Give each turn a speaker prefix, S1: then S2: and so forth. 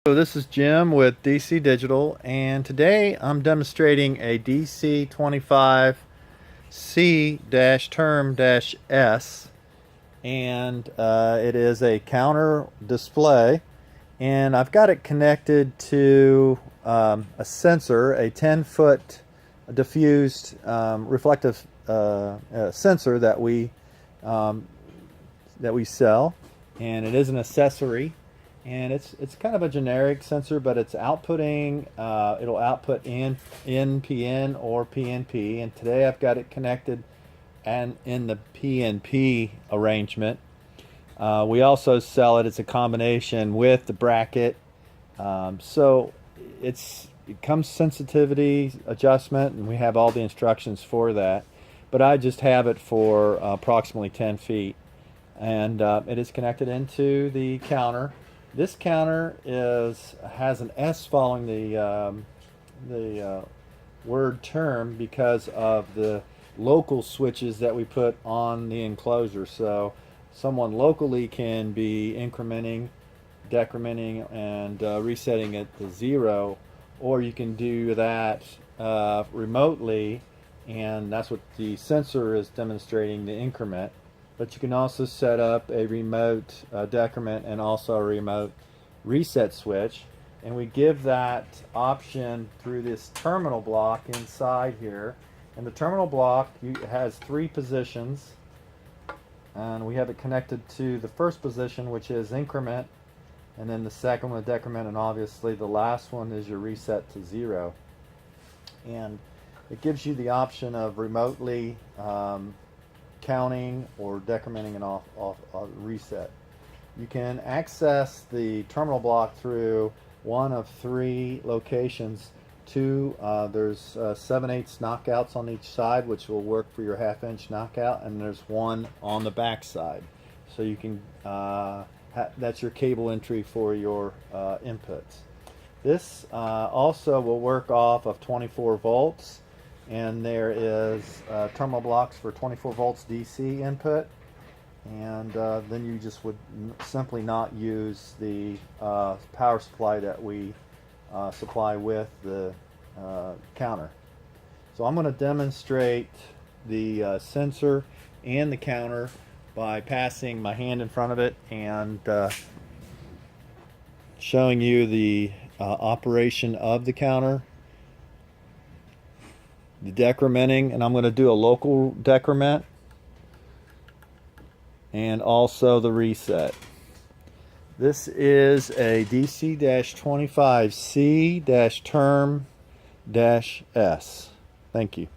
S1: So this is Jim with DC Digital, and today I'm demonstrating a DC-25C-TERM-S, and it is a counter display, and I've got it connected to a sensor, a 10-foot diffused reflective sensor that we sell, and it is an accessory. And it's kind of a generic sensor, but it's outputting, it'll output NPN or PNP, and today I've got it connected and in the PNP arrangement. We also sell it as a combination with the bracket, so it comes sensitivity adjustment, and we have all the instructions for that, but I just have it for approximately 10 feet, and it is connected into the counter. This counter has an S following the word term because of the local switches that we put on the enclosure. So someone locally can be incrementing, decrementing, and resetting it to 0, or you can do that remotely, and that's what the sensor is demonstrating, the increment. But you can also set up a remote decrement and also a remote reset switch. And we give that option through this terminal block inside here. And the terminal block has 3 positions. And we have it connected to the first position, which is increment. And then the second one, decrement. And obviously the last one is your reset to 0. And it gives you the option of remotely counting or decrementing and off reset. You can access the terminal block through one of 3 locations. There's 7/8 knockouts on each side, which will work for your 1/2-inch knockout, and there's one on the back side. So you can that's your cable entry for your inputs. This also will work off of 24 volts. And there is terminal blocks for 24 volts DC input, and then you just would simply not use the power supply that we supply with the counter. So I'm going to demonstrate the sensor and the counter by passing my hand in front of it and showing you the operation of the counter, the decrementing, and I'm going to do a local decrement, and also the reset. This is a DC-25C-TERM-S. Thank you.